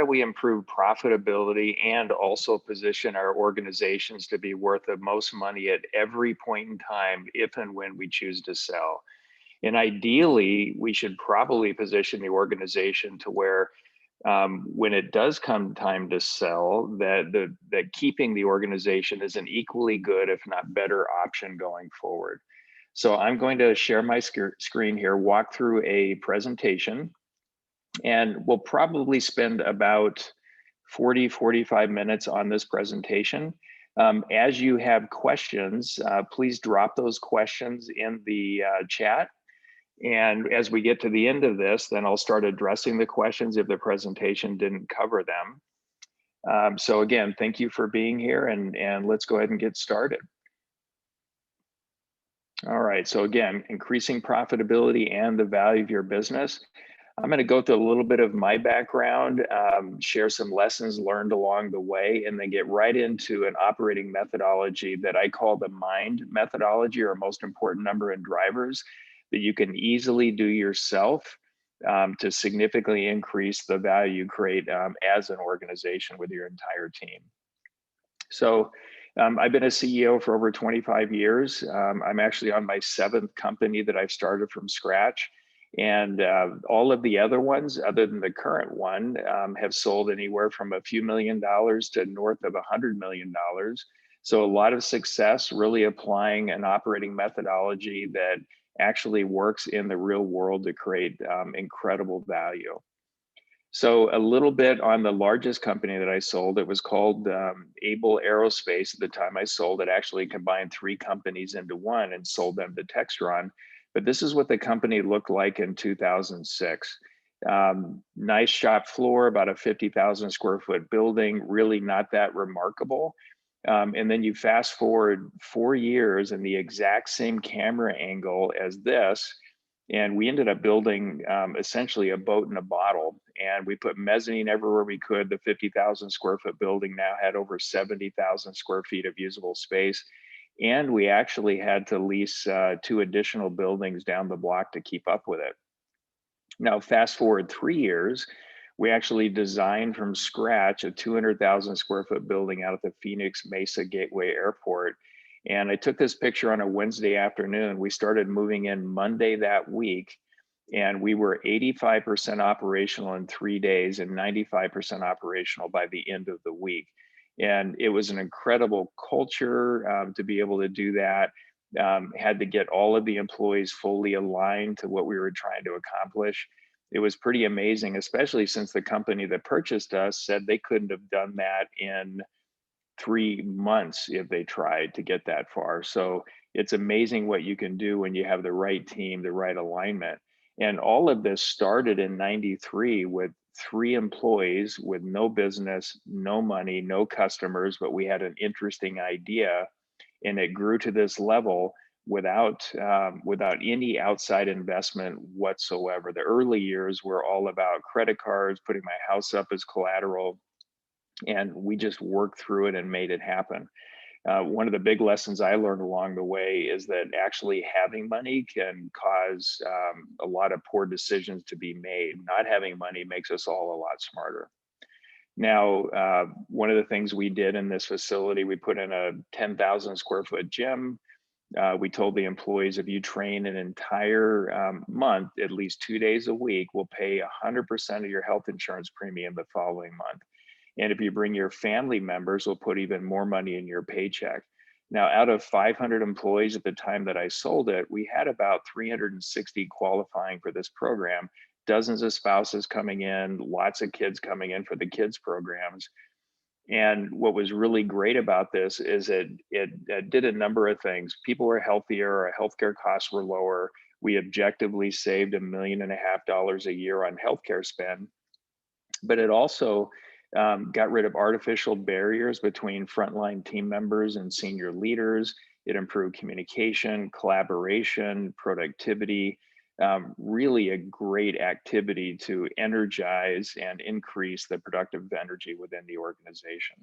do we improve profitability and also position our organizations to be worth the most money at every point in time, if and when we choose to sell? And ideally, we should probably position the organization to where when it does come time to sell, that keeping the organization is an equally good, if not better, option going forward. So I'm going to share my screen here, walk through a presentation, and we'll probably spend about 45 minutes on this presentation. As you have questions, please drop those questions in the chat. And as we get to the end of this, then I'll start addressing the questions if the presentation didn't cover them. So again, thank you for being here, and let's go ahead and get started. All right, so again, increasing profitability and the value of your business. I'm going to go through a little bit of my background, share some lessons learned along the way, and then get right into an operating methodology that I call the MIND methodology, or most important number in drivers, that you can easily do yourself to significantly increase the value you create as an organization with your entire team. So I've been a CEO for over 25 years. I'm actually on my 7th company that I've started from scratch. And all of the other ones, other than the current one, have sold anywhere from a few $1,000,000 to north of $100 million. So a lot of success, really applying an operating methodology that actually works in the real world to create incredible value. So a little bit on the largest company that I sold. It was called Able Aerospace at the time I sold it. Actually combined 3 companies into one and sold them to Textron. But this is what the company looked like in 2006. Nice shop floor, about a 50,000 square foot building, really not that remarkable. And then you fast forward 4 years and the exact same camera angle as this, and we ended up building essentially a boat in a bottle. And we put mezzanine everywhere we could. The 50,000 square foot building now had over 70,000 square feet of usable space. And we actually had to lease 2 additional buildings down the block to keep up with it. Now, fast forward 3 years, we actually designed from scratch a 200,000 square foot building out at the Phoenix Mesa Gateway Airport. And I took this picture on a Wednesday afternoon. We started moving in Monday that week, and we were 85% operational in 3 days and 95% operational by the end of the week. And it was an incredible culture to be able to do that. Had to get all of the employees fully aligned to what we were trying to accomplish. It was pretty amazing, especially since the company that purchased us said they couldn't have done that in 3 months if they tried to get that far. So it's amazing what you can do when you have the right team, the right alignment. And all of this started in 93 with 3 employees with no business, no money, no customers, but we had an interesting idea, and it grew to this level without any outside investment whatsoever. The early years were all about credit cards, putting my house up as collateral, and we just worked through it and made it happen. One of the big lessons I learned along the way is that actually having money can cause a lot of poor decisions to be made. Not having money makes us all a lot smarter. Now, one of the things we did in this facility, we put in a 10,000 square foot gym. We told the employees, if you train an entire month, at least 2 days a week, we'll pay 100% of your health insurance premium the following month. And if you bring your family members, we'll put even more money in your paycheck. Now, out of 500 employees at the time that I sold it, we had about 360 qualifying for this program, dozens of spouses coming in, lots of kids coming in for the kids programs. And what was really great about this is it did a number of things. People were healthier, our healthcare costs were lower. We objectively saved $1.5 million a year on healthcare spend, but it also got rid of artificial barriers between frontline team members and senior leaders. It improved communication, collaboration, productivity, really a great activity to energize and increase the productive energy within the organization.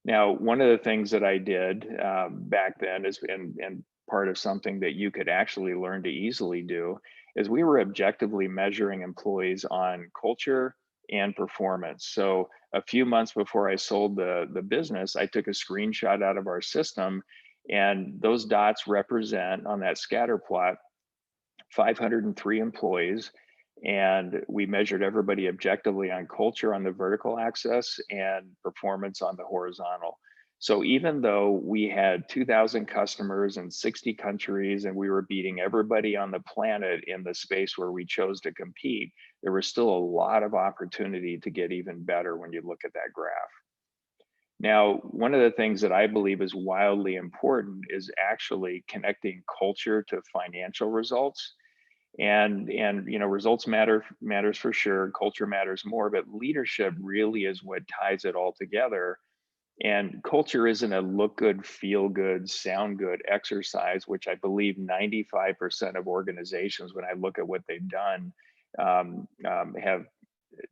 Now, one of the things that I did back then is, and part of something that you could actually learn to easily do, is we were objectively measuring employees on culture and performance. So a few months before I sold the business, I took a screenshot out of our system, and those dots represent on that scatter plot 503 employees, and we measured everybody objectively on culture on the vertical axis and performance on the horizontal. So even though we had 2,000 customers in 60 countries and we were beating everybody on the planet in the space where we chose to compete, there was still a lot of opportunity to get even better when you look at that graph. Now, one of the things that I believe is wildly important is actually connecting culture to financial results. And you know, results matters for sure, culture matters more, but leadership really is what ties it all together. And culture isn't a look good, feel good, sound good exercise, which I believe 95% of organizations, when I look at what they've done, have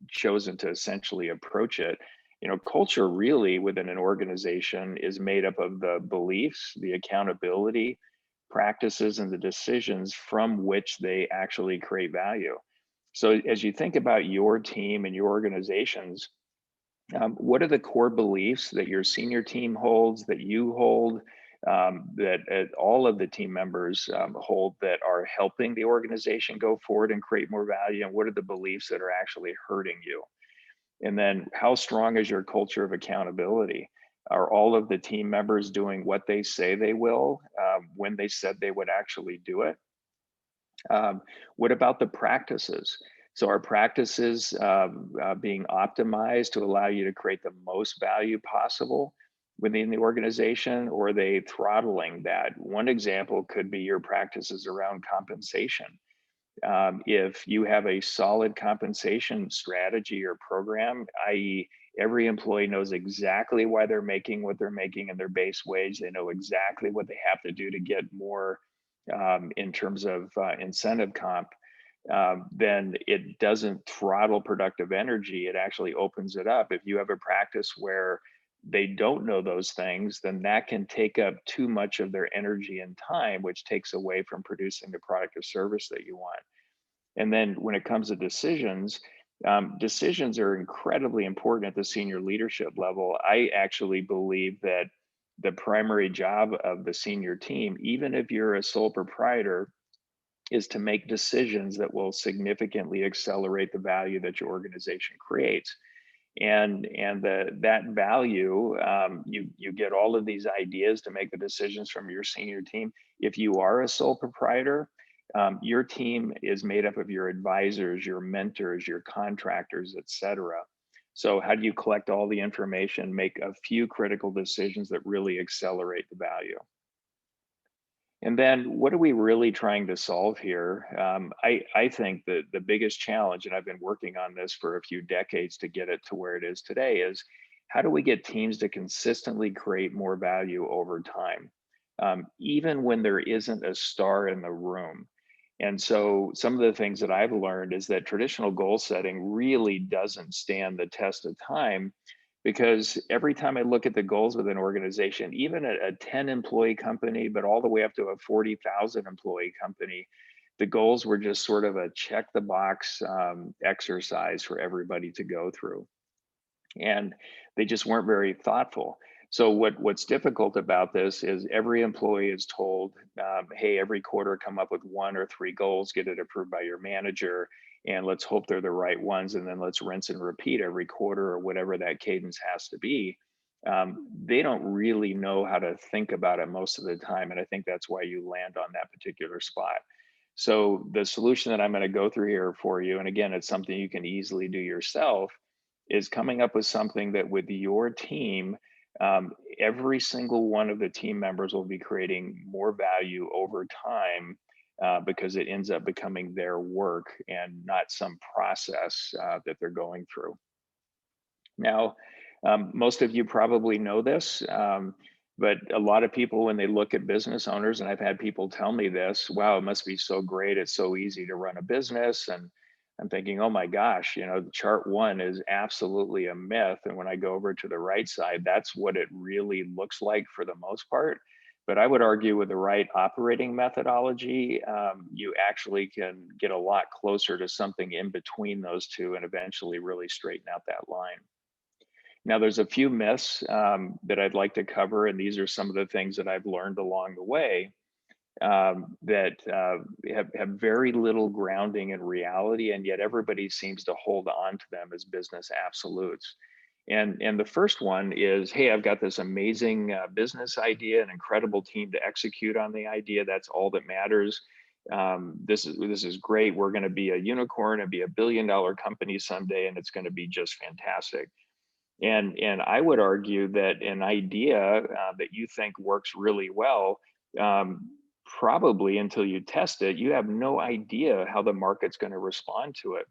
chosen to essentially approach it. You know, culture really within an organization is made up of the beliefs, the accountability, practices, and the decisions from which they actually create value. So as you think about your team and your organizations, what are the core beliefs that your senior team holds, that you hold, that all of the team members hold, that are helping the organization go forward and create more value? And what are the beliefs that are actually hurting you? And then how strong is your culture of accountability? Are all of the team members doing what they say they will when they said they would actually do it? Um, what about the practices? So are practices being optimized to allow you to create the most value possible within the organization, or are they throttling that? One example could be your practices around compensation. If you have a solid compensation strategy or program, i.e., every employee knows exactly why they're making what they're making in their base wage, they know exactly what they have to do to get more in terms of incentive comp, then it doesn't throttle productive energy. It actually opens it up. If you have a practice where they don't know those things, then that can take up too much of their energy and time, which takes away from producing the product or service that you want. And then when it comes to decisions, decisions are incredibly important at the senior leadership level. I actually believe that the primary job of the senior team, even if you're a sole proprietor, is to make decisions that will significantly accelerate the value that your organization creates. And that value, you get all of these ideas to make the decisions from your senior team. If you are a sole proprietor, your team is made up of your advisors, your mentors, your contractors, etc. So how do you collect all the information, make a few critical decisions that really accelerate the value? And then what are we really trying to solve here? I think that the biggest challenge, and I've been working on this for a few decades to get it to where it is today, is how do we get teams to consistently create more value over time, even when there isn't a star in the room? And so some of the things that I've learned is that traditional goal setting really doesn't stand the test of time, because every time I look at the goals of an organization, even a 10 employee company, but all the way up to a 40,000 employee company, the goals were just sort of a check the box exercise for everybody to go through. And they just weren't very thoughtful. So what's difficult about this is every employee is told, hey, every quarter come up with 1 or 3 goals, get it approved by your manager, and let's hope they're the right ones, and then let's rinse and repeat every quarter or whatever that cadence has to be. They don't really know how to think about it most of the time, and I think that's why you land on that particular spot. So the solution that I'm going to go through here for you, and again, it's something you can easily do yourself, is coming up with something that with your team, every single one of the team members will be creating more value over time, because it ends up becoming their work and not some process that they're going through. Now, most of you probably know this, but a lot of people, when they look at business owners, and I've had people tell me this, wow, it must be so great. It's so easy to run a business. And I'm thinking, oh my gosh, you know, chart one is absolutely a myth. And when I go over to the right side, that's what it really looks like for the most part. But I would argue with the right operating methodology, you actually can get a lot closer to something in between those two and eventually really straighten out that line. Now, there's a few myths that I'd like to cover, and these are some of the things that I've learned along the way that have very little grounding in reality, and yet everybody seems to hold on to them as business absolutes. And the first one is, hey, I've got this amazing business idea, an incredible team to execute on the idea. That's all that matters. This is great. We're going to be a unicorn and be $1 billion company someday, and it's going to be just fantastic. And I would argue that an idea that you think works really well, um, probably until you test it, you have no idea how the market's going to respond to it.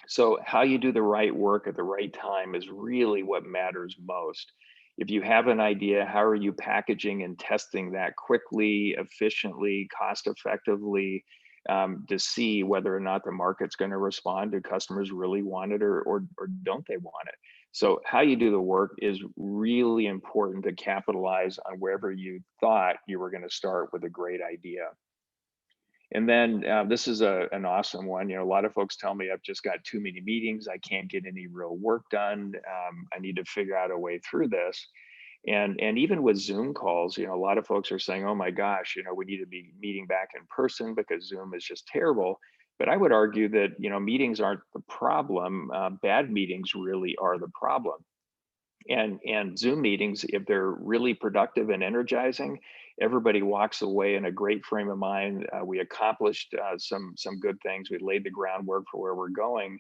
So how you do the right work at the right time is really what matters most. If you have an idea, how are you packaging and testing that quickly, efficiently, cost effectively, to see whether or not the market's going to respond? Do customers really want it, or don't they want it? So how you do the work is really important to capitalize on wherever you thought you were going to start with a great idea. And then this is an awesome one. A lot of folks tell me I've just got too many meetings. I can't get any real work done. I need to figure out a way through this. And even with Zoom calls, a lot of folks are saying, "Oh my gosh, we need to be meeting back in person because Zoom is just terrible." But I would argue that meetings aren't the problem. Bad meetings really are the problem. And Zoom meetings, if they're really productive and energizing, everybody walks away in a great frame of mind. We accomplished some good things. We laid the groundwork for where we're going.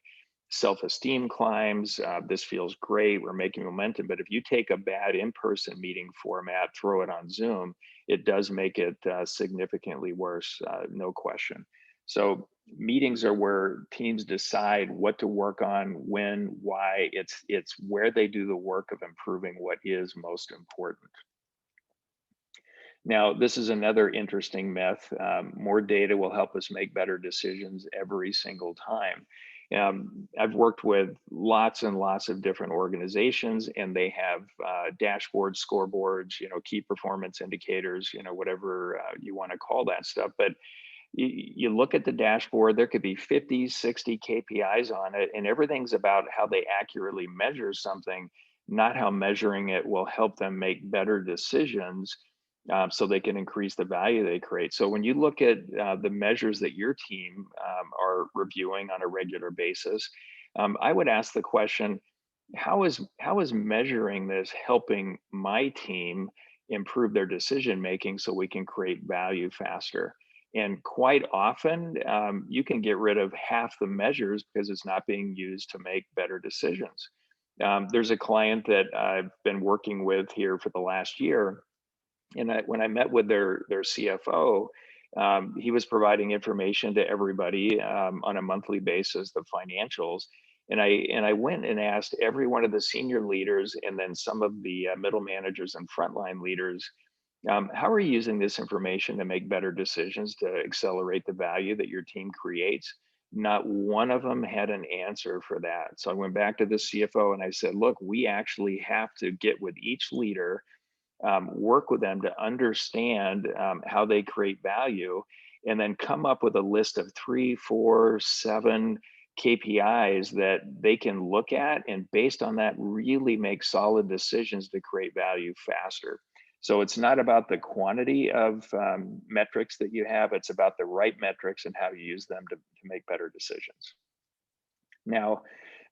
Self-esteem climbs. This feels great. We're making momentum. But if you take a bad in-person meeting format, throw it on Zoom, it does make it significantly worse, no question. So meetings are where teams decide what to work on, when, why. It's where they do the work of improving what is most important. Now, this is another interesting myth. More data will help us make better decisions every single time. I've worked with lots and lots of different organizations, and they have dashboards, scoreboards, key performance indicators, whatever you want to call that stuff. But you look at the dashboard, there could be 50, 60 KPIs on it, and everything's about how they accurately measure something, not how measuring it will help them make better decisions, so they can increase the value they create. So when you look at the measures that your team are reviewing on a regular basis, I would ask the question, how is measuring this helping my team improve their decision making so we can create value faster? And quite often, you can get rid of half the measures because it's not being used to make better decisions. There's a client that I've been working with here for the last year, and when I met with their CFO, he was providing information to everybody on a monthly basis, the financials. And I went and asked every one of the senior leaders and then some of the middle managers and frontline leaders, how are you using this information to make better decisions to accelerate the value that your team creates? Not one of them had an answer for that. So I went back to the CFO and I said, look, we actually have to get with each leader, work with them to understand how they create value, and then come up with a list of 3, 4, 7 KPIs that they can look at, and based on that, really make solid decisions to create value faster. So it's not about the quantity of metrics that you have, it's about the right metrics and how you use them to make better decisions. Now,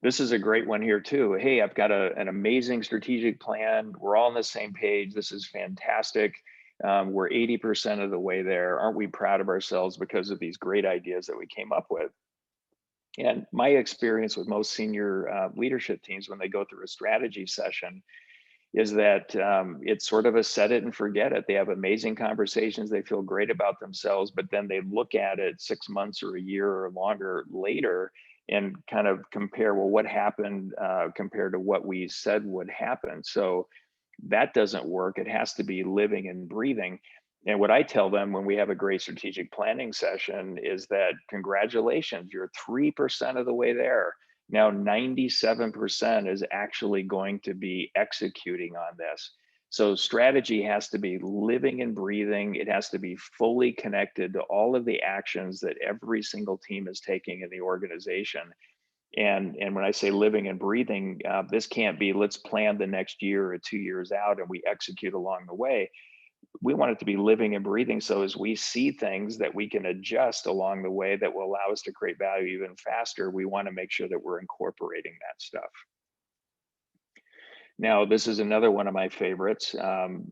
this is a great one here too. Hey, I've got an amazing strategic plan. We're all on the same page. This is fantastic. We're 80% of the way there. Aren't we proud of ourselves because of these great ideas that we came up with? And my experience with most senior leadership teams when they go through a strategy session is that it's sort of a set it and forget it. They have amazing conversations. They feel great about themselves, but then they look at it 6 months or a year or longer later and kind of compare, well, what happened compared to what we said would happen. So that doesn't work. It has to be living and breathing. And what I tell them when we have a great strategic planning session is that congratulations, you're 3% of the way there. Now 97% is actually going to be executing on this. So strategy has to be living and breathing. It has to be fully connected to all of the actions that every single team is taking in the organization. And when I say living and breathing, this can't be let's plan the next year or 2 years out and we execute along the way. We want it to be living and breathing. So as we see things that we can adjust along the way that will allow us to create value even faster, we want to make sure that we're incorporating that stuff. Now, this is another one of my favorites.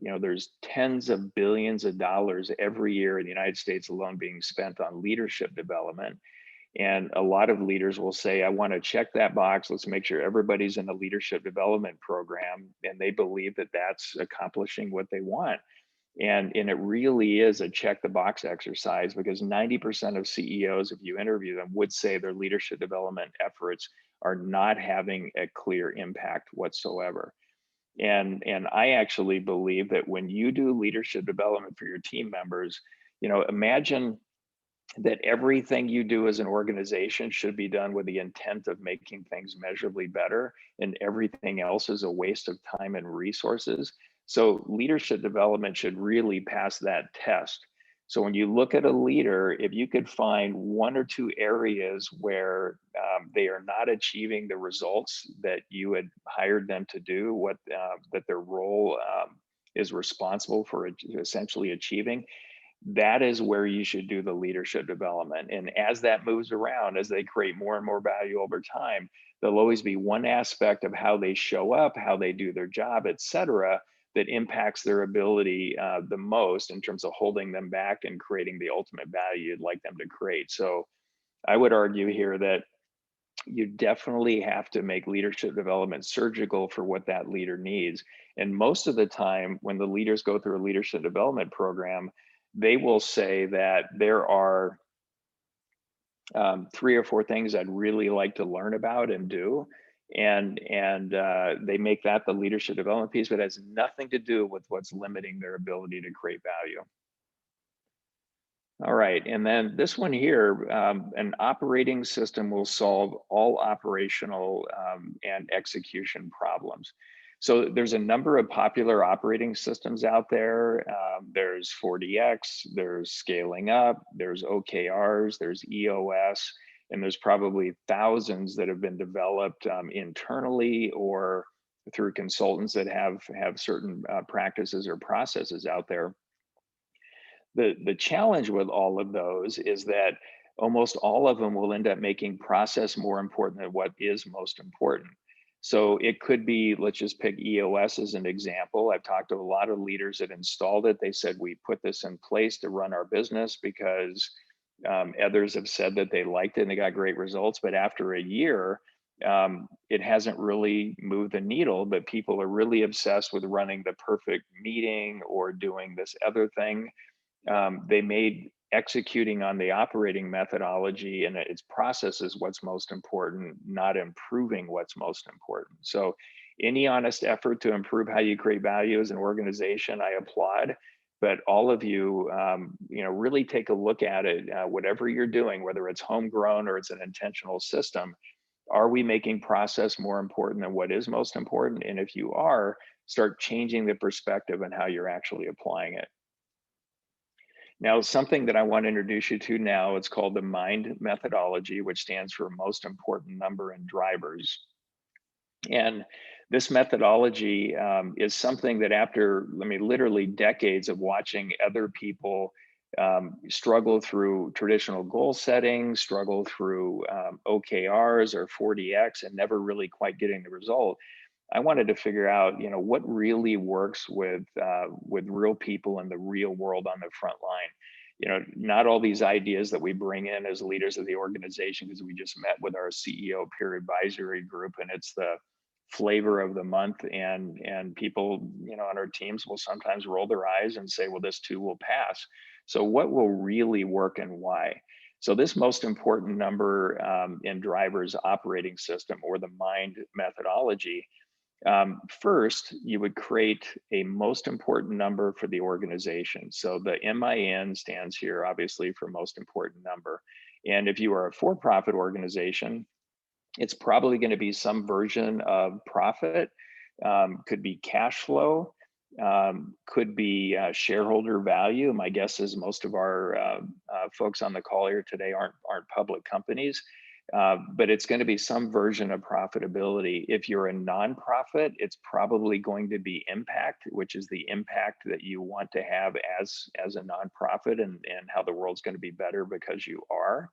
There's tens of billions of dollars every year in the United States alone being spent on leadership development. And a lot of leaders will say, I want to check that box. Let's make sure everybody's in a leadership development program. And they believe that that's accomplishing what they want. And it really is a check the box exercise, because 90% of CEOs, if you interview them, would say their leadership development efforts are not having a clear impact whatsoever. And I actually believe that when you do leadership development for your team members, imagine that everything you do as an organization should be done with the intent of making things measurably better, and everything else is a waste of time and resources. So leadership development should really pass that test. So when you look at a leader, if you could find one or two areas where they are not achieving the results that you had hired them to do, what that their role is responsible for essentially achieving, that is where you should do the leadership development. And as that moves around, as they create more and more value over time, there'll always be one aspect of how they show up, how they do their job, et cetera, that impacts their ability the most in terms of holding them back and creating the ultimate value you'd like them to create. So I would argue here that you definitely have to make leadership development surgical for what that leader needs. And most of the time, when the leaders go through a leadership development program, they will say that there are 3 or 4 things I'd really like to learn about and do. And they make that the leadership development piece, but it has nothing to do with what's limiting their ability to create value. All right, and then this one here, an operating system will solve all operational and execution problems. So there's a number of popular operating systems out there. There's 4DX, there's Scaling Up, there's OKRs, there's EOS, and there's probably thousands that have been developed internally or through consultants that have certain practices or processes out there. The challenge with all of those is that almost all of them will end up making process more important than what is most important. So it could be, let's just pick EOS as an example. I've talked to a lot of leaders that installed it. They said, we put this in place to run our business because others have said that they liked it and they got great results. But after a year, it hasn't really moved the needle, but people are really obsessed with running the perfect meeting or doing this other thing. They made executing on the operating methodology and its processes what's most important, not improving what's most important. So any honest effort to improve how you create value as an organization, I applaud. But all of you, really take a look at it, whatever you're doing, whether it's homegrown or it's an intentional system. Are we making process more important than what is most important? And if you are, start changing the perspective and how you're actually applying it. Now, something that I want to introduce you to now, it's called the MIND methodology, which stands for most important number and drivers. And this methodology is something that after, literally decades of watching other people struggle through traditional goal setting, struggle through OKRs or 4DX and never really quite getting the result, I wanted to figure out, what really works with real people in the real world on the front line. Not all these ideas that we bring in as leaders of the organization, because we just met with our CEO peer advisory group, and it's the flavor of the month. And people, on our teams will sometimes roll their eyes and say, well, this too will pass. So what will really work and why? So this most important number in drivers operating system, or the MIND methodology, first, you would create a most important number for the organization. So the MIN stands here, obviously, for most important number. And if you are a for-profit organization, it's probably going to be some version of profit, could be cash flow, could be shareholder value. My guess is most of our folks on the call here today aren't public companies, but it's going to be some version of profitability. If you're a nonprofit, it's probably going to be impact, which is the impact that you want to have as a nonprofit, and how the world's going to be better because you are.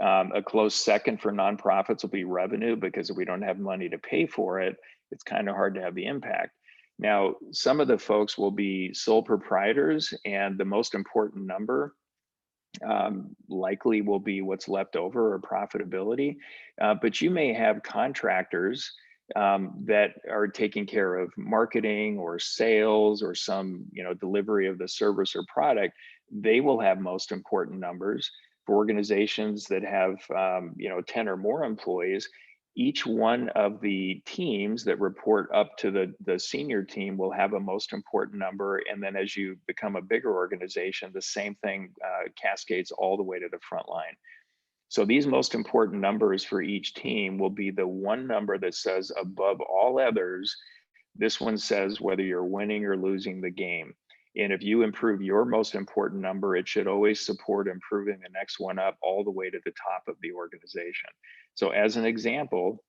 A close second for nonprofits will be revenue, because if we don't have money to pay for it, it's kind of hard to have the impact. Now, some of the folks will be sole proprietors, and the most important number likely will be what's left over, or profitability. But you may have contractors that are taking care of marketing or sales or some delivery of the service or product. They will have most important numbers. For organizations that have 10 or more employees, each one of the teams that report up to the senior team will have a most important number. And then as you become a bigger organization, the same thing cascades all the way to the front line. So these most important numbers for each team will be the one number that says, above all others, this one says whether you're winning or losing the game. And if you improve your most important number, it should always support improving the next one up all the way to the top of the organization. So as an example,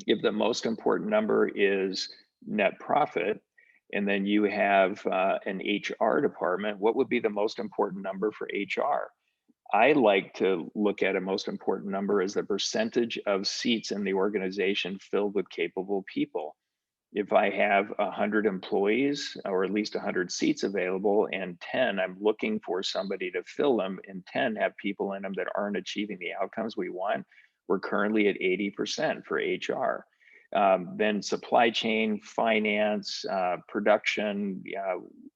if the most important number is net profit, and then you have an HR department, what would be the most important number for HR? I like to look at a most important number as the percentage of seats in the organization filled with capable people. If I have 100 employees, or at least 100 seats available, and 10, I'm looking for somebody to fill them, and 10 have people in them that aren't achieving the outcomes we want, we're currently at 80% for HR. Then supply chain, finance, production,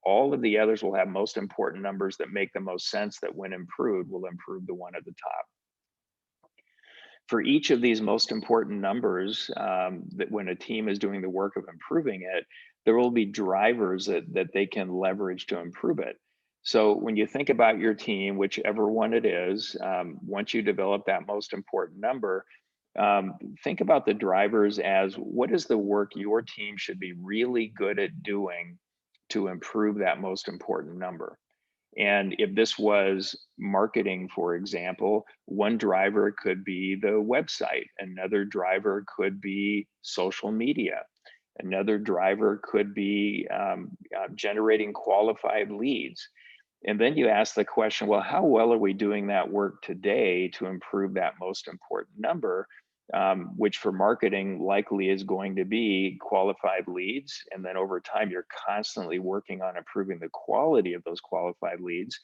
all of the others will have most important numbers that make the most sense, that when improved will improve the one at the top. For each of these most important numbers, that when a team is doing the work of improving it, there will be drivers that they can leverage to improve it. So when you think about your team, whichever one it is, once you develop that most important number, think about the drivers as, what is the work your team should be really good at doing to improve that most important number? And if this was marketing, for example, one driver could be the website, another driver could be social media, another driver could be generating qualified leads. And then you ask the question, well, how well are we doing that work today to improve that most important number? Which for marketing likely is going to be qualified leads. And then over time, you're constantly working on improving the quality of those qualified leads.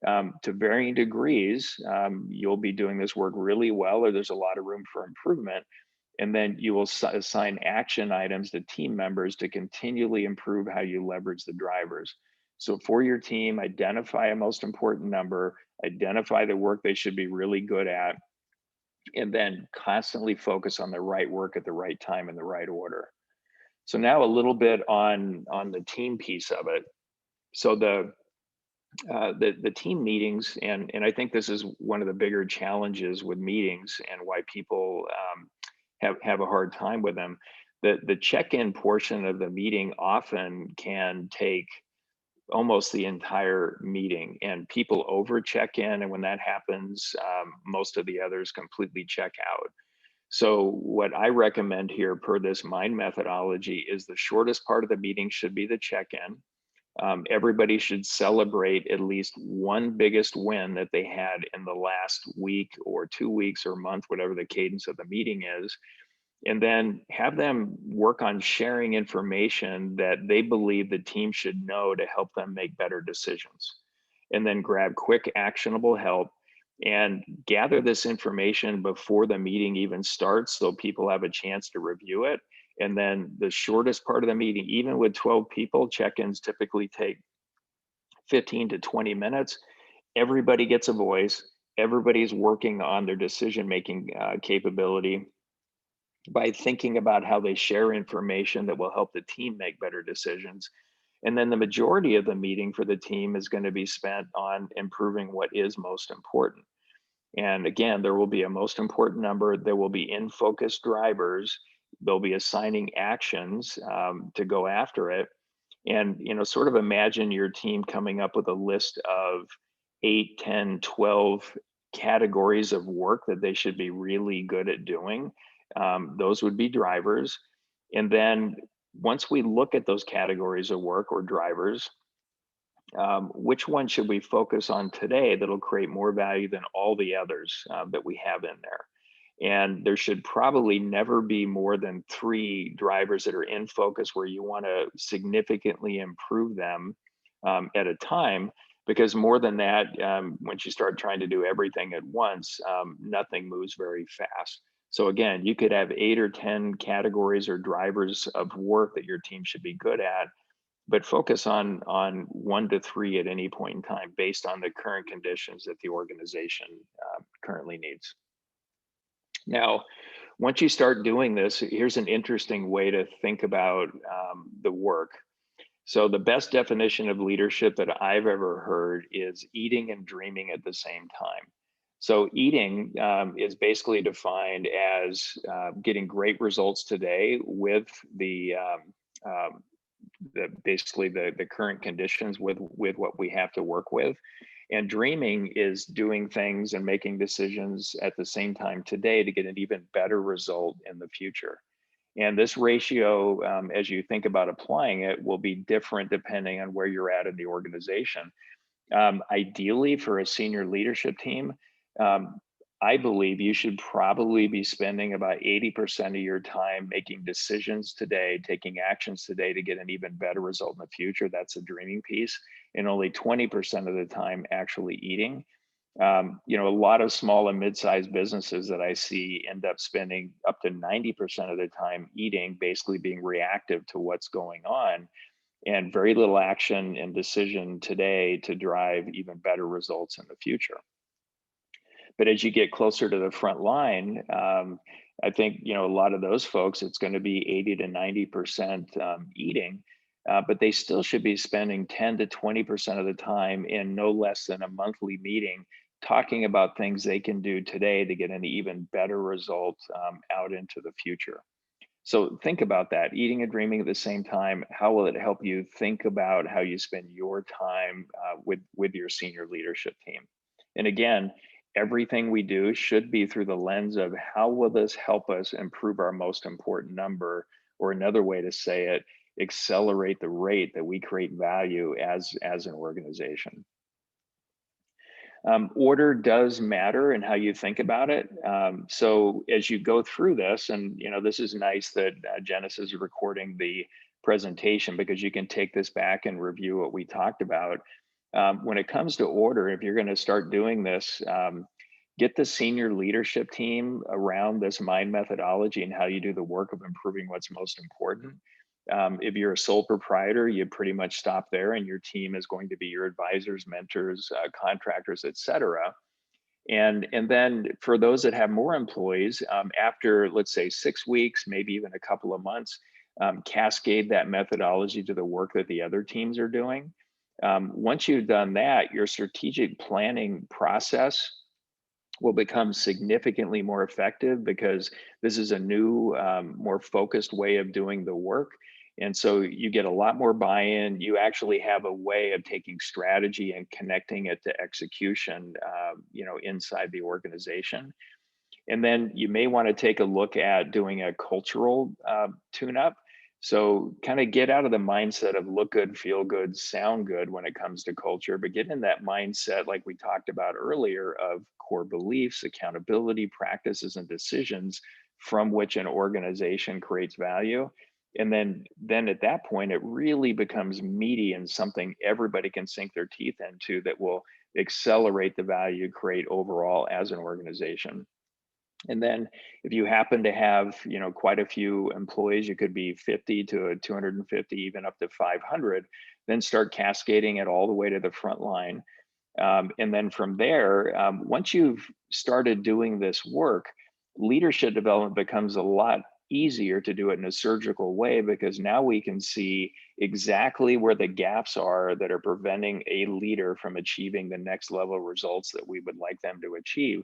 To varying degrees, you'll be doing this work really well, or there's a lot of room for improvement. And then you will assign action items to team members to continually improve how you leverage the drivers. So for your team, identify a most important number, identify the work they should be really good at, and then constantly focus on the right work at the right time in the right order. So now a little bit on the team piece of it. So the team meetings, and I think this is one of the bigger challenges with meetings, and why people have a hard time with them. The check-in portion of the meeting often can take almost the entire meeting, and people over check in, and when that happens, most of the others completely check out. So what I recommend here, per this mind methodology, is the shortest part of the meeting should be the check-in. Everybody should celebrate at least one biggest win that they had in the last week or 2 weeks or month, whatever the cadence of the meeting is. And then have them work on sharing information that they believe the team should know to help them make better decisions. And then grab quick, actionable help and gather this information before the meeting even starts, so people have a chance to review it. And then the shortest part of the meeting, even with 12 people, check-ins typically take 15 to 20 minutes. Everybody gets a voice. Everybody's working on their decision-making capability by thinking about how they share information that will help the team make better decisions. And then the majority of the meeting for the team is going to be spent on improving what is most important. And again, there will be a most important number. There will be in focus drivers. They'll be assigning actions to go after it. And, sort of imagine your team coming up with a list of 8, 10, 12 categories of work that they should be really good at doing. Those would be drivers. And then once we look at those categories of work or drivers, which one should we focus on today that'll create more value than all the others that we have in there? And there should probably never be more than 3 drivers that are in focus where you want to significantly improve them at a time. Because more than that, once you start trying to do everything at once, nothing moves very fast. So again, you could have 8 or 10 categories or drivers of work that your team should be good at, but focus on 1 to 3 at any point in time based on the current conditions that the organization currently needs. Now, once you start doing this, here's an interesting way to think about the work. So the best definition of leadership that I've ever heard is eating and dreaming at the same time. So eating is basically defined as getting great results today with basically the current conditions with what we have to work with. And dreaming is doing things and making decisions at the same time today to get an even better result in the future. And this ratio, as you think about applying it, will be different depending on where you're at in the organization. Ideally, for a senior leadership team, um, I believe you should probably be spending about 80% of your time making decisions today, taking actions today to get an even better result in the future. That's a dreaming piece, and only 20% of the time actually eating. A lot of small and mid-sized businesses that I see end up spending up to 90% of their time eating, basically being reactive to what's going on, and very little action and decision today to drive even better results in the future. But as you get closer to the front line, I think a lot of those folks, it's going to be 80 to 90% eating, but they still should be spending 10 to 20% of the time in no less than a monthly meeting, talking about things they can do today to get an even better result out into the future. So think about that, eating and dreaming at the same time. How will it help you think about how you spend your time with your senior leadership team? And again, everything we do should be through the lens of how will this help us improve our most important number, or another way to say it, accelerate the rate that we create value as an organization. Order does matter in how you think about it. So as you go through this, and this is nice that Genesis is recording the presentation, because you can take this back and review what we talked about. When it comes to order, if you're going to start doing this, get the senior leadership team around this MIND methodology and how you do the work of improving what's most important. If you're a sole proprietor, you pretty much stop there, and your team is going to be your advisors, mentors, contractors, et cetera. And then for those that have more employees, after, let's say, 6 weeks, maybe even a couple of months, cascade that methodology to the work that the other teams are doing. Once you've done that, your strategic planning process will become significantly more effective, because this is a new, more focused way of doing the work. And so you get a lot more buy-in. You actually have a way of taking strategy and connecting it to execution, inside the organization. And then you may want to take a look at doing a cultural tune-up. So kind of get out of the mindset of look good, feel good, sound good when it comes to culture, but get in that mindset, like we talked about earlier, of core beliefs, accountability, practices, and decisions from which an organization creates value. And then at that point, it really becomes meaty and something everybody can sink their teeth into that will accelerate the value you create overall as an organization. And then if you happen to have, quite a few employees, you could be 50 to 250, even up to 500, then start cascading it all the way to the front line. And then from there, once you've started doing this work, leadership development becomes a lot easier to do it in a surgical way, because now we can see exactly where the gaps are that are preventing a leader from achieving the next level results that we would like them to achieve.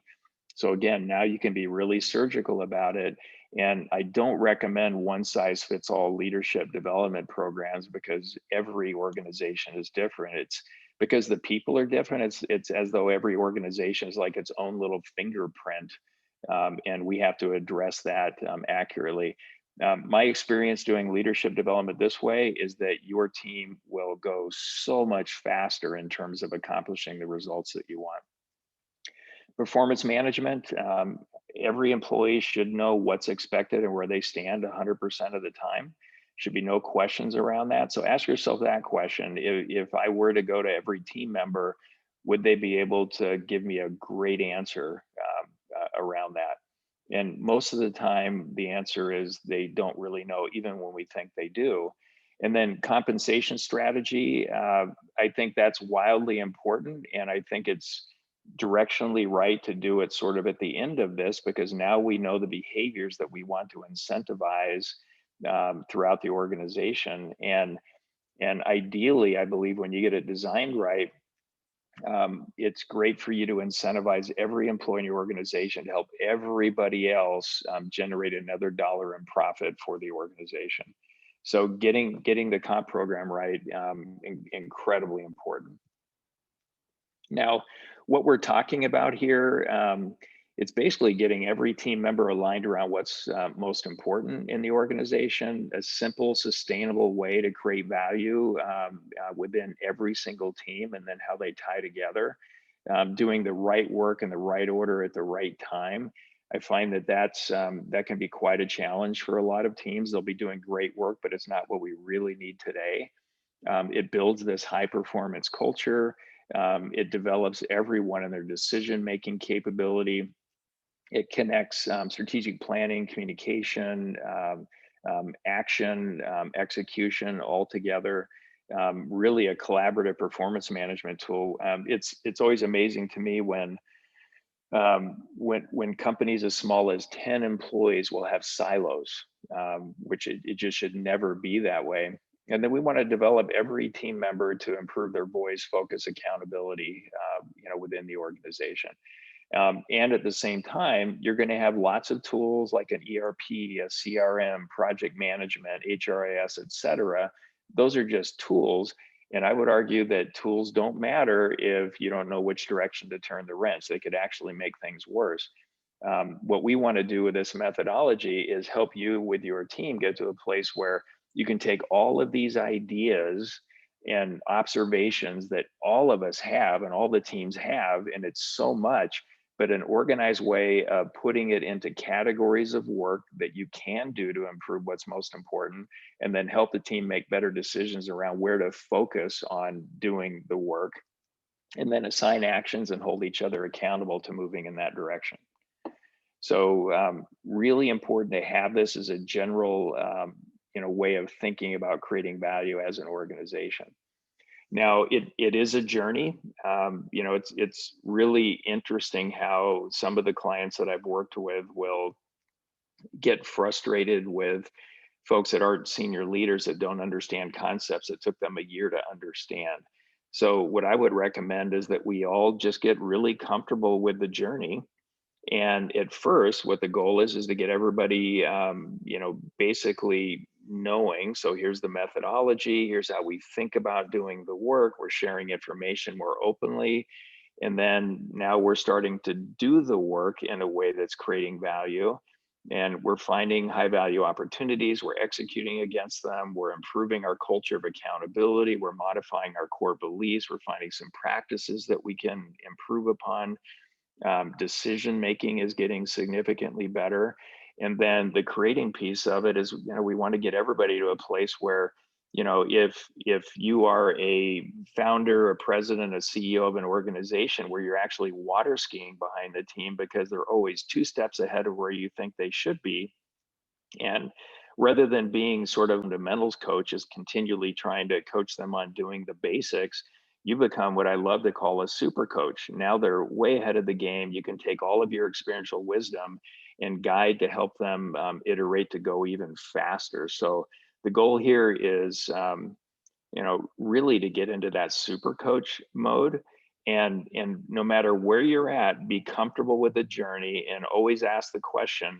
So again, now you can be really surgical about it And I don't recommend one size fits all leadership development programs because every organization is different. It's because the people are different. It's as though every organization is like its own little fingerprint, and we have to address that accurately. My experience doing leadership development this way is that your team will go so much faster in terms of accomplishing the results that you want. Performance management, every employee should know what's expected and where they stand 100% of the time. Should be no questions around that. So ask yourself that question. If I were to go to every team member, would they be able to give me a great answer around that? And most of the time, the answer is they don't really know, even when we think they do. And then compensation strategy, I think that's wildly important. And I think it's directionally right to do it sort of at the end of this, because now we know the behaviors that we want to incentivize throughout the organization. And ideally, I believe when you get it designed right, it's great for you to incentivize every employee in your organization to help everybody else generate another dollar in profit for the organization. So getting the comp program right, incredibly important. Now, what we're talking about here, it's basically getting every team member aligned around what's most important in the organization, a simple, sustainable way to create value within every single team, and then how they tie together, doing the right work in the right order at the right time. I find that that can be quite a challenge for a lot of teams. They'll be doing great work, but it's not what we really need today. It builds this high performance culture. It develops everyone in their decision making capability. It connects strategic planning, communication, action, execution all together. Really a collaborative performance management tool. It's always amazing to me when companies as small as 10 employees will have silos, which it just should never be that way. And then we want to develop every team member to improve their voice, focus, accountability, within the organization. And at the same time, you're going to have lots of tools like an ERP, a CRM, project management, HRIS, et cetera. Those are just tools. And I would argue that tools don't matter if you don't know which direction to turn the wrench. They could actually make things worse. What we want to do with this methodology is help you with your team get to a place where you can take all of these ideas and observations that all of us have and all the teams have, and it's so much, but an organized way of putting it into categories of work that you can do to improve what's most important, and then help the team make better decisions around where to focus on doing the work, and then assign actions and hold each other accountable to moving in that direction. So really important to have this as a general way of thinking about creating value as an organization. Now, it is a journey. It's really interesting how some of the clients that I've worked with will get frustrated with folks that aren't senior leaders that don't understand concepts that took them a year to understand. So what I would recommend is that we all just get really comfortable with the journey. And at first, what the goal is to get everybody, basically knowing. So here's the methodology. Here's how we think about doing the work. We're sharing information more openly. And then now we're starting to do the work in a way that's creating value. And we're finding high value opportunities. We're executing against them. We're improving our culture of accountability. We're modifying our core beliefs. We're finding some practices that we can improve upon. Decision making is getting significantly better. And then the creating piece of it is, we want to get everybody to a place where, if you are a founder, a president, a CEO of an organization, where you're actually water skiing behind the team because they're always 2 steps ahead of where you think they should be. And rather than being sort of fundamentals coaches, continually trying to coach them on doing the basics, you become what I love to call a super coach. Now they're way ahead of the game. You can take all of your experiential wisdom and guide to help them iterate to go even faster. So the goal here is, really to get into that super coach mode. And no matter where you're at, be comfortable with the journey and always ask the question,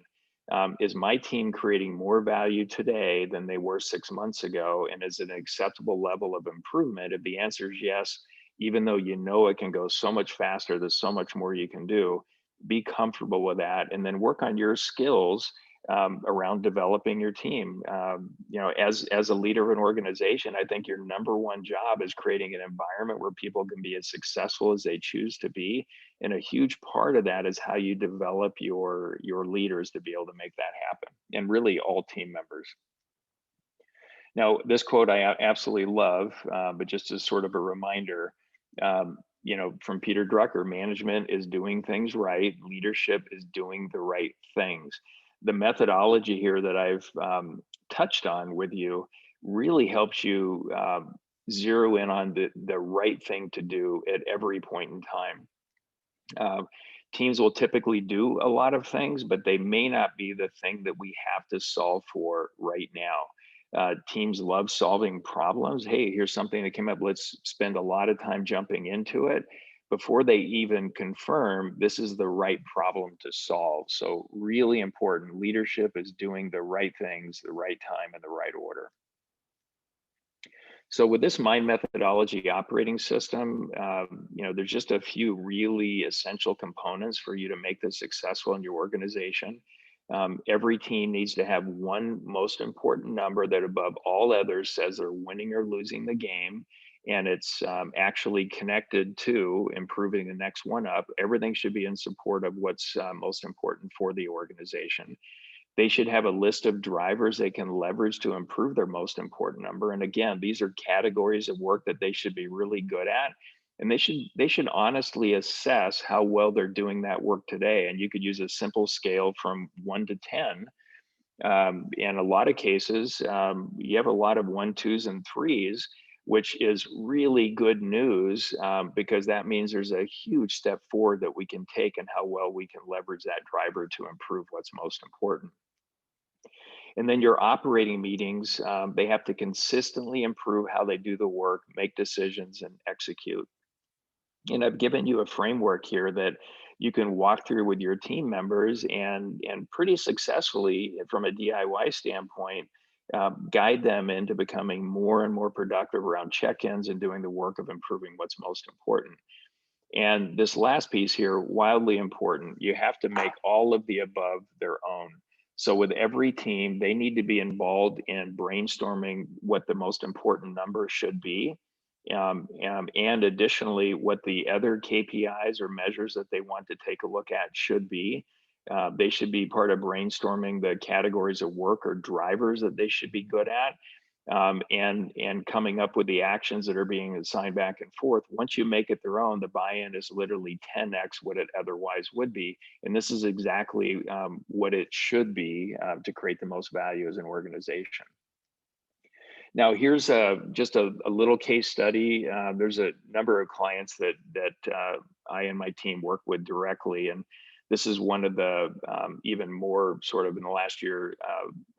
Is my team creating more value today than they were 6 months ago? And is it an acceptable level of improvement? If the answer is yes, even though you know it can go so much faster, there's so much more you can do, be comfortable with that, and then work on your skills around developing your team. As a leader of an organization, I think your number one job is creating an environment where people can be as successful as they choose to be, and a huge part of that is how you develop your leaders to be able to make that happen, and really all team members. Now, this quote I absolutely love, but just as sort of a reminder, from Peter Drucker: management is doing things right, leadership is doing the right things. The methodology here that I've touched on with you really helps you zero in on the right thing to do at every point in time. Uh, Teams will typically do a lot of things, but they may not be the thing that we have to solve for right now. Teams love solving problems. Hey, here's something that came up. Let's spend a lot of time jumping into it before they even confirm this is the right problem to solve. So, really important. Leadership is doing the right things, the right time, and the right order. So with this mind methodology operating system, there's just a few really essential components for you to make this successful in your organization. Every team needs to have one most important number that above all others says they're winning or losing the game. And it's actually connected to improving the next one up. Everything should be in support of what's most important for the organization. They should have a list of drivers they can leverage to improve their most important number. And again, these are categories of work that they should be really good at. And they should honestly assess how well they're doing that work today. And you could use a simple scale from 1 to 10. In a lot of cases, you have a lot of 1, 2s, and 3s, which is really good news, because that means there's a huge step forward that we can take and how well we can leverage that driver to improve what's most important. And then your operating meetings, they have to consistently improve how they do the work, make decisions, and execute. And I've given you a framework here that you can walk through with your team members and pretty successfully, from a DIY standpoint, guide them into becoming more and more productive around check-ins and doing the work of improving what's most important. And this last piece here, wildly important. You have to make all of the above their own. So with every team, they need to be involved in brainstorming what the most important number should be. And additionally, what the other KPIs or measures that they want to take a look at should be. They should be part of brainstorming the categories of work or drivers that they should be good at, and coming up with the actions that are being assigned back and forth. Once you make it their own, the buy-in is literally 10x what it otherwise would be, and this is exactly what it should be to create the most value as an organization. Now, here's just a little case study. There's a number of clients that I and my team work with directly, and this is one of the even more sort of in the last year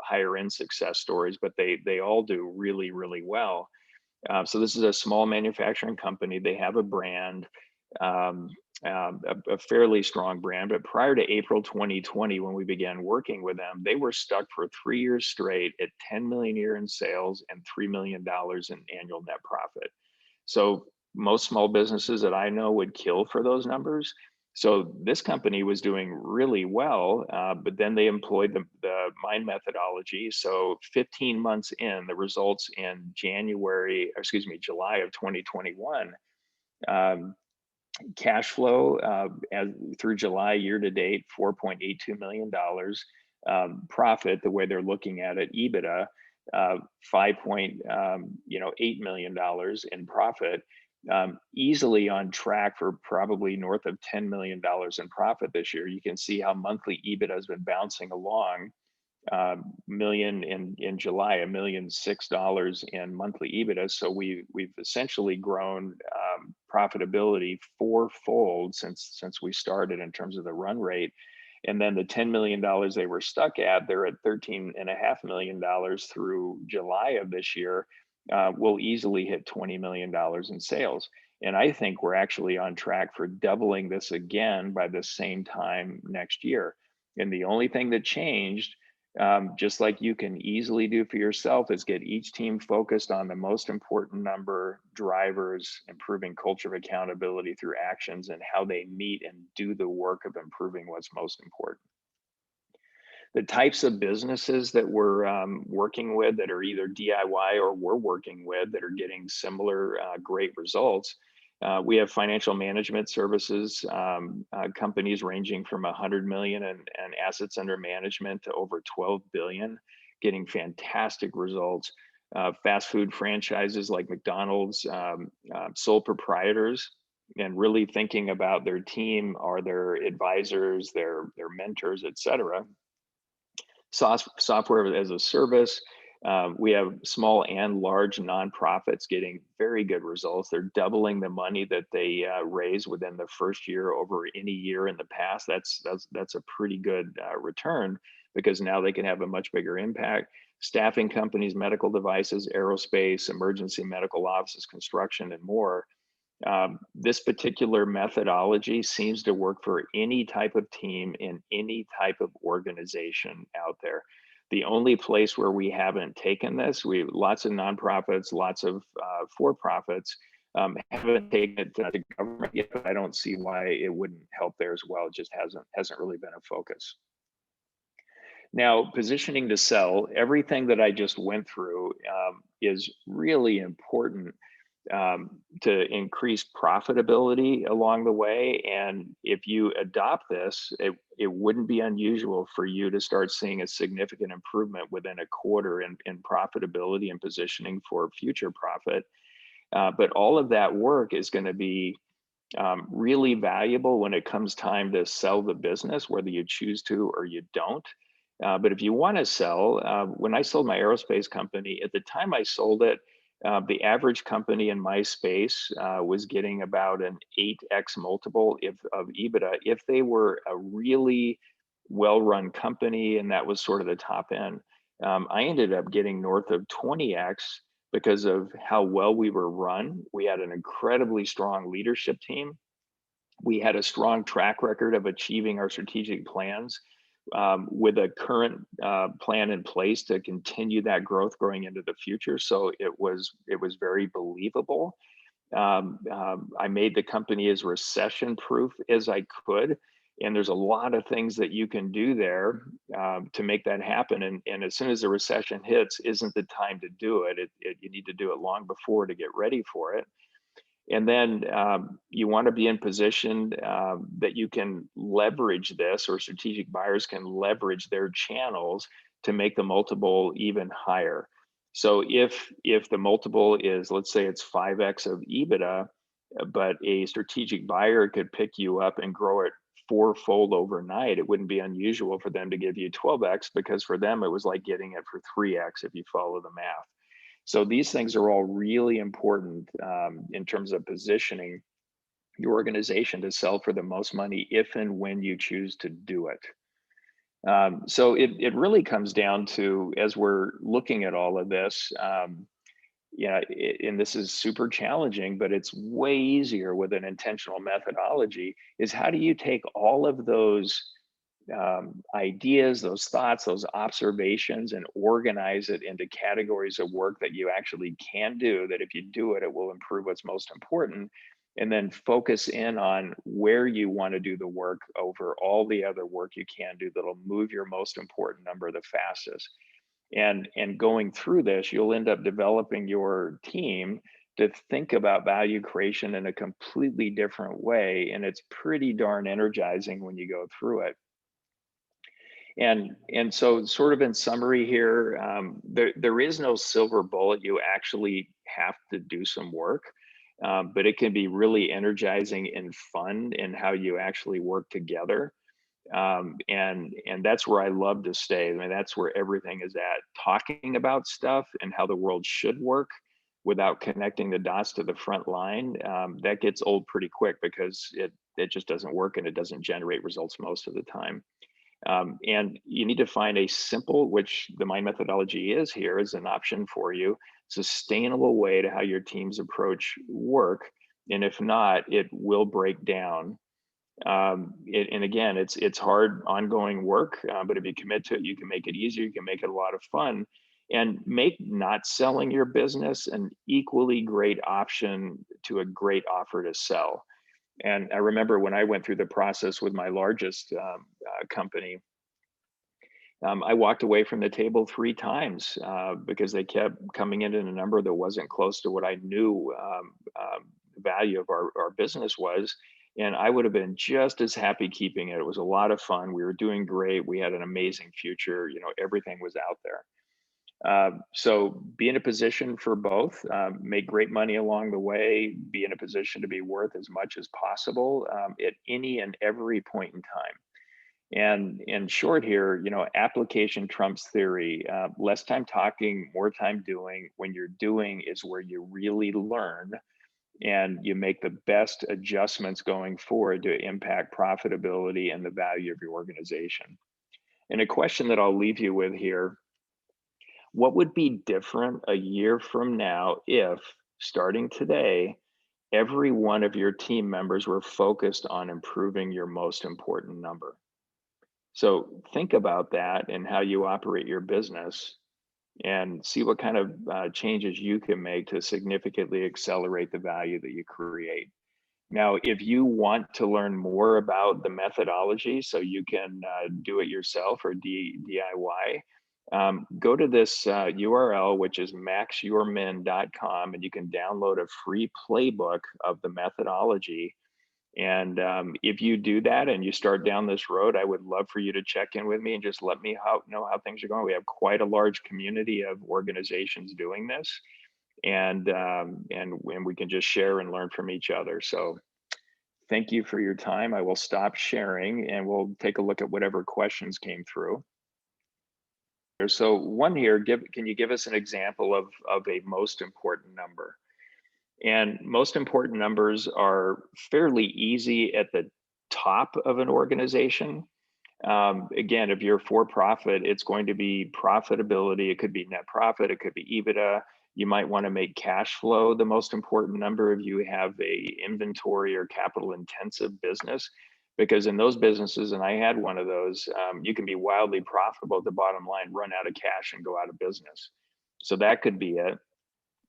higher end success stories, but they all do really, really well. So this is a small manufacturing company. They have a brand, um, a fairly strong brand. But prior to April 2020, when we began working with them, they were stuck for 3 years straight at 10 million a year in sales and $3 million in annual net profit. So most small businesses that I know would kill for those numbers. So this company was doing really well, but then they employed the mind methodology. So 15 months in, the results in July of 2021, um, cash flow through July year to date, $4.82 million. Profit, the way they're looking at it, EBITDA, $5.8 million in profit. Easily on track for probably north of $10 million in profit this year. You can see how monthly EBITDA has been bouncing along. Million in July, $1,006,000 in monthly EBITDA. So we've essentially grown profitability fourfold since we started in terms of the run rate. And then the $10 million they were stuck at, they're at $13.5 million through July of this year. We'll easily hit $20 million in sales. And I think we're actually on track for doubling this again by the same time next year. And the only thing that changed, just like you can easily do for yourself, is get each team focused on the most important number, drivers, improving culture of accountability through actions, and how they meet and do the work of improving what's most important. The types of businesses that we're working with that are either DIY or we're working with that are getting similar great results. We have financial management services companies ranging from 100 million and assets under management to over 12 billion, getting fantastic results. Fast food franchises like McDonald's, sole proprietors, and really thinking about their team, are their advisors, their mentors, et cetera. Software as a service. We have small and large nonprofits getting very good results. They're doubling the money that they raise within the first year over any year in the past. That's a pretty good return, because now they can have a much bigger impact. Staffing companies, medical devices, aerospace, emergency medical offices, construction, and more. This particular methodology seems to work for any type of team in any type of organization out there. The only place where we haven't taken this, we lots of nonprofits, lots of for-profits, haven't taken it to government yet, but I don't see why it wouldn't help there as well. It just hasn't really been a focus. Now, positioning to sell, everything that I just went through is really important to increase profitability along the way. And if you adopt this, it wouldn't be unusual for you to start seeing a significant improvement within a quarter in profitability and positioning for future profit. But all of that work is going to be really valuable when it comes time to sell the business, whether you choose to or you don't. But if you want to sell, when I sold my aerospace company, at the time I sold it, the average company in my space was getting about an 8x multiple of EBITDA if they were a really well-run company, and that was sort of the top end. I ended up getting north of 20x because of how well we were run. We had an incredibly strong leadership team. We had a strong track record of achieving our strategic plans, with a current plan in place to continue that growth going into the future. So it was very believable. I made the company as recession proof as I could. And there's a lot of things that you can do there to make that happen. And as soon as the recession hits, isn't the time to do it. You need to do it long before to get ready for it. And then you want to be in position that you can leverage this, or strategic buyers can leverage their channels to make the multiple even higher. So if the multiple is, let's say it's 5x of EBITDA, but a strategic buyer could pick you up and grow it fourfold overnight, it wouldn't be unusual for them to give you 12x, because for them it was like getting it for 3x if you follow the math. So these things are all really important in terms of positioning your organization to sell for the most money if and when you choose to do it. So it really comes down to, as we're looking at all of this, and this is super challenging, but it's way easier with an intentional methodology, is how do you take all of those ideas, those thoughts, those observations, and organize it into categories of work that you actually can do, that if you do it, it will improve what's most important. And then focus in on where you want to do the work over all the other work you can do that'll move your most important number the fastest. And going through this, you'll end up developing your team to think about value creation in a completely different way. And it's pretty darn energizing when you go through it. And so, sort of in summary here, there is no silver bullet. You actually have to do some work, but it can be really energizing and fun in how you actually work together. And that's where I love to stay. I mean, that's where everything is at. Talking about stuff and how the world should work without connecting the dots to the front line, that gets old pretty quick, because it just doesn't work and it doesn't generate results most of the time. And you need to find a simple, which the mind methodology is here as an option for you, sustainable way to how your teams approach work. And if not, it will break down. And again, it's hard, ongoing work, but if you commit to it, you can make it easier. You can make it a lot of fun, and make not selling your business an equally great option to a great offer to sell. And I remember when I went through the process with my largest company, I walked away from the table 3 times because they kept coming in at a number that wasn't close to what I knew the value of our business was. And I would have been just as happy keeping it. It was a lot of fun. We were doing great. We had an amazing future. You know, everything was out there. So be in a position for both, make great money along the way, be in a position to be worth as much as possible at any and every point in time. And in short here, you know, application trumps theory. Less time talking, more time doing. When you're doing is where you really learn and you make the best adjustments going forward to impact profitability and the value of your organization. And a question that I'll leave you with here: what would be different a year from now if, starting today, every one of your team members were focused on improving your most important number? So think about that and how you operate your business, and see what kind of changes you can make to significantly accelerate the value that you create. Now, if you want to learn more about the methodology so you can do it yourself or DIY, go to this URL, which is maxyourmin.com, and you can download a free playbook of the methodology. And if you do that and you start down this road, I would love for you to check in with me and just let me know how things are going. We have quite a large community of organizations doing this, and we can just share and learn from each other. So thank you for your time. I will stop sharing and we'll take a look at whatever questions came through. So one here, can you give us an example of a most important number? And most important numbers are fairly easy at the top of an organization. Again, if you're for profit, it's going to be profitability. It could be net profit. It could be EBITDA. You might want to make cash flow the most important number if you have a inventory or capital intensive business, because in those businesses, and I had one of those, you can be wildly profitable at the bottom line, run out of cash and go out of business. So that could be it.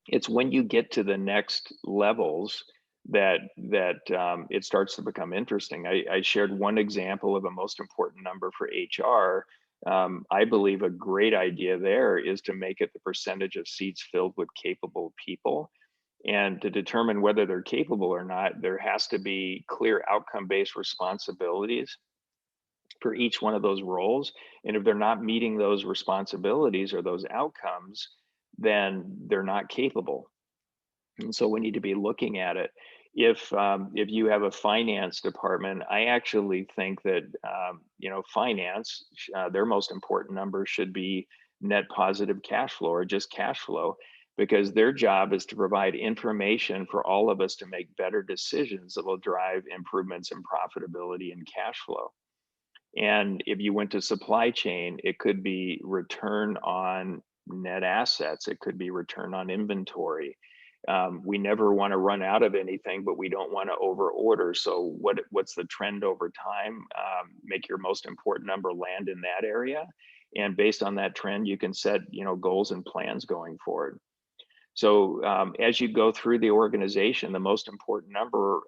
It's when you get to the next levels that it starts to become interesting. I shared one example of a most important number for HR. I believe a great idea there is to make it the percentage of seats filled with capable people. And to determine whether they're capable or not, there has to be clear outcome-based responsibilities for each one of those roles. And if they're not meeting those responsibilities or those outcomes, then they're not capable. And so we need to be looking at it. If you have a finance department, I actually think that finance, their most important number should be net positive cash flow or just cash flow, because their job is to provide information for all of us to make better decisions that will drive improvements in profitability and cash flow. And if you went to supply chain, it could be return on net assets. It could be return on inventory. We never want to run out of anything, but we don't want to over order. So what's the trend over time? Make your most important number land in that area. And based on that trend, you can set, goals and plans going forward. So as you go through the organization, the most important number,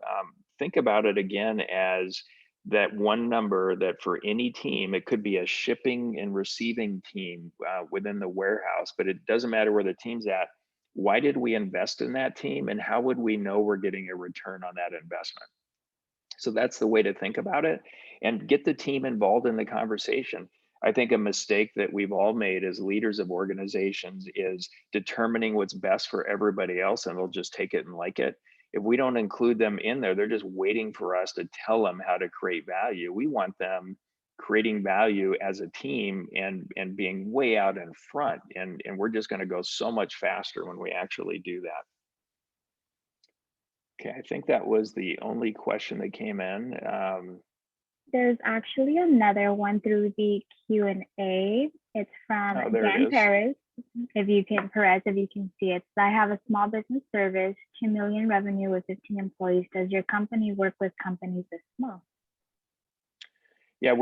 think about it again as that one number that for any team, it could be a shipping and receiving team within the warehouse, but it doesn't matter where the team's at. Why did we invest in that team, and how would we know we're getting a return on that investment? So that's the way to think about it, and get the team involved in the conversation. I think a mistake that we've all made as leaders of organizations is determining what's best for everybody else, and they'll just take it and like it. If we don't include them in there, they're just waiting for us to tell them how to create value. We want them creating value as a team and being way out in front. And we're just going to go so much faster when we actually do that. Okay, I think that was the only question that came in. There's actually another one through the Q&A. It's from Dan Perez. If you can see it. So I have a small business service, 2 million revenue with 15 employees. Does your company work with companies this small? Yeah,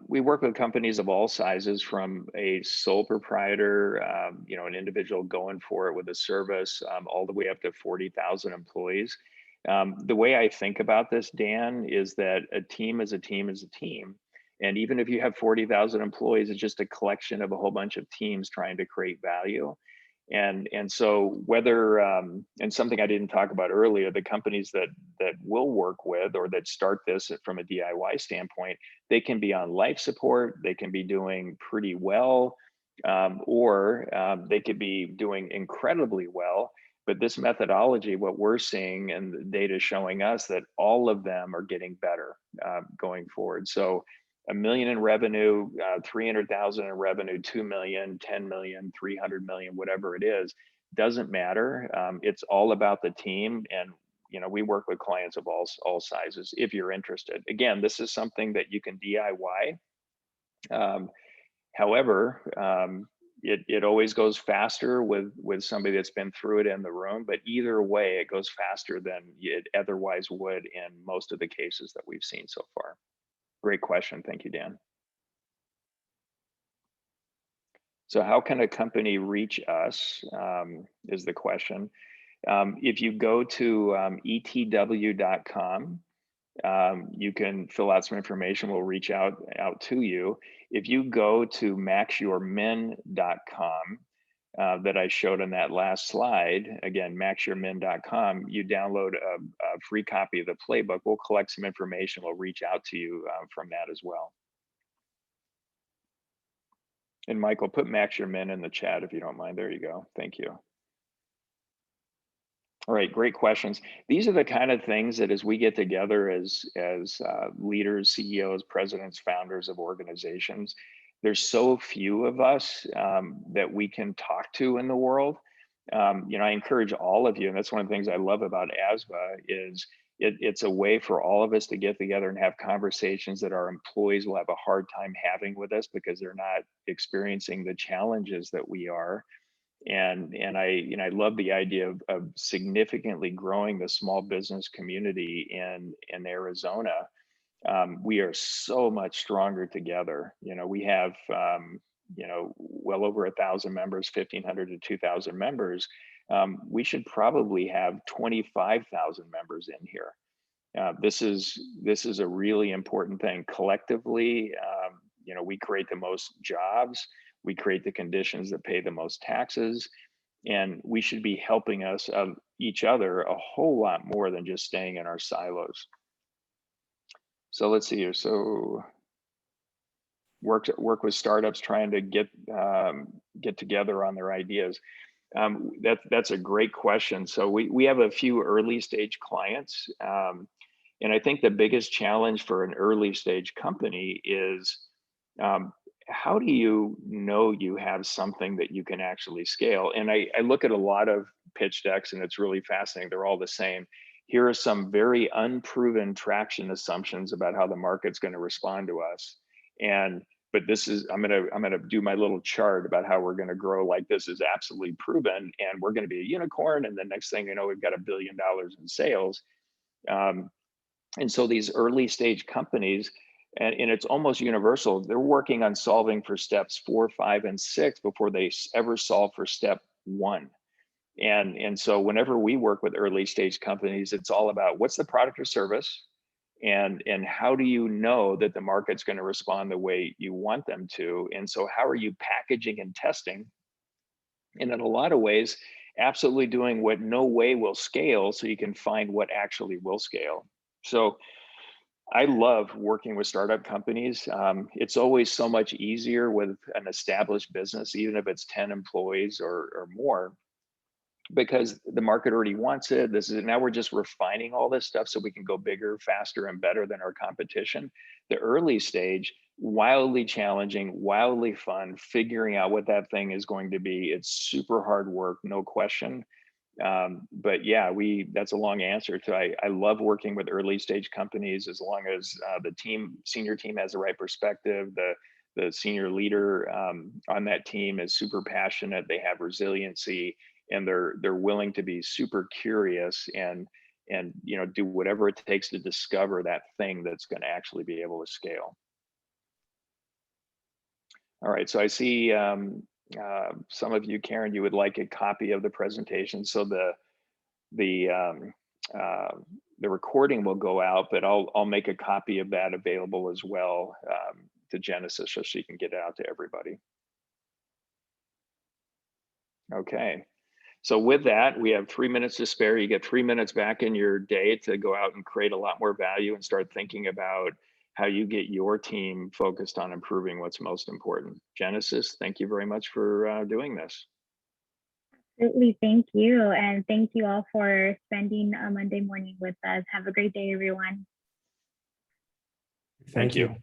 we work with companies of all sizes, from a sole proprietor, an individual going for it with a service, all the way up to 40,000 employees. The way I think about this, Dan, is that a team is a team is a team. And even if you have 40,000 employees, it's just a collection of a whole bunch of teams trying to create value. And so whether and something I didn't talk about earlier, the companies that we'll work with or that start this from a DIY standpoint, they can be on life support, they can be doing pretty well, or they could be doing incredibly well. But this methodology, what we're seeing and the data showing us, that all of them are getting better going forward. So 1 million in revenue, 300,000 in revenue, 2 million, 10 million, 300 million, whatever it is, doesn't matter. It's all about the team. And, we work with clients of all sizes if you're interested. Again, this is something that you can DIY. However, it always goes faster with somebody that's been through it in the room, but either way, it goes faster than it otherwise would in most of the cases that we've seen so far. Great question. Thank you, Dan. So how can a company reach us, is the question. If you go to etw.com, you can fill out some information. We'll reach out to you. If you go to maxyourmin.com, that I showed on that last slide, again, maxyourmin.com, you download a free copy of the playbook. We'll collect some information. We'll reach out to you from that as well. And Michael, put Max Your Min in the chat if you don't mind. There you go. Thank you. All right, great questions. These are the kind of things that as we get together as leaders, CEOs, presidents, founders of organizations, there's so few of us that we can talk to in the world. I encourage all of you, and that's one of the things I love about ASVA, is it's a way for all of us to get together and have conversations that our employees will have a hard time having with us because they're not experiencing the challenges that we are. And I love the idea of significantly growing the small business community in Arizona. We are so much stronger together. We have well over 1,000 members, 1,500 to 2,000 members. We should probably have 25,000 members in here. This is a really important thing. Collectively, we create the most jobs, we create the conditions that pay the most taxes, and we should be helping us each other a whole lot more than just staying in our silos. So let's see here. So work with startups trying to get together on their ideas. That's a great question. So we have a few early stage clients, and I think the biggest challenge for an early stage company is how do you know you have something that you can actually scale? And I look at a lot of pitch decks, and it's really fascinating. They're all the same. Here are some very unproven traction assumptions about how the market's going to respond to us. But this is, I'm gonna do my little chart about how we're gonna grow like this is absolutely proven, and we're gonna be a unicorn, and the next thing you know, we've got $1 billion in sales. And so these early stage companies, and it's almost universal, they're working on solving for steps 4, 5, and 6 before they ever solve for step 1. And so whenever we work with early stage companies, it's all about what's the product or service, and how do you know that the market's going to respond the way you want them to? And so how are you packaging and testing? And in a lot of ways, absolutely doing what no way will scale so you can find what actually will scale. So I love working with startup companies. It's always so much easier with an established business, even if it's 10 employees or more, because the market already wants it. Now we're just refining all this stuff so we can go bigger, faster, and better than our competition. The early stage, wildly challenging, wildly fun, figuring out what that thing is going to be. It's super hard work, no question. But yeah, that's a long answer to I love working with early stage companies as long as the senior team has the right perspective. The senior leader on that team is super passionate. They have resiliency, and they're willing to be super curious and and do whatever it takes to discover that thing that's going to actually be able to scale. All right, so I see some of you, Karen, you would like a copy of the presentation. So the recording will go out, but I'll make a copy of that available as well to Genesis so she can get it out to everybody. Okay, so with that, we have 3 minutes to spare. You get 3 minutes back in your day to go out and create a lot more value and start thinking about how you get your team focused on improving what's most important. Genesis, thank you very much for doing this. Absolutely, thank you. And thank you all for spending a Monday morning with us. Have a great day, everyone. Thank you.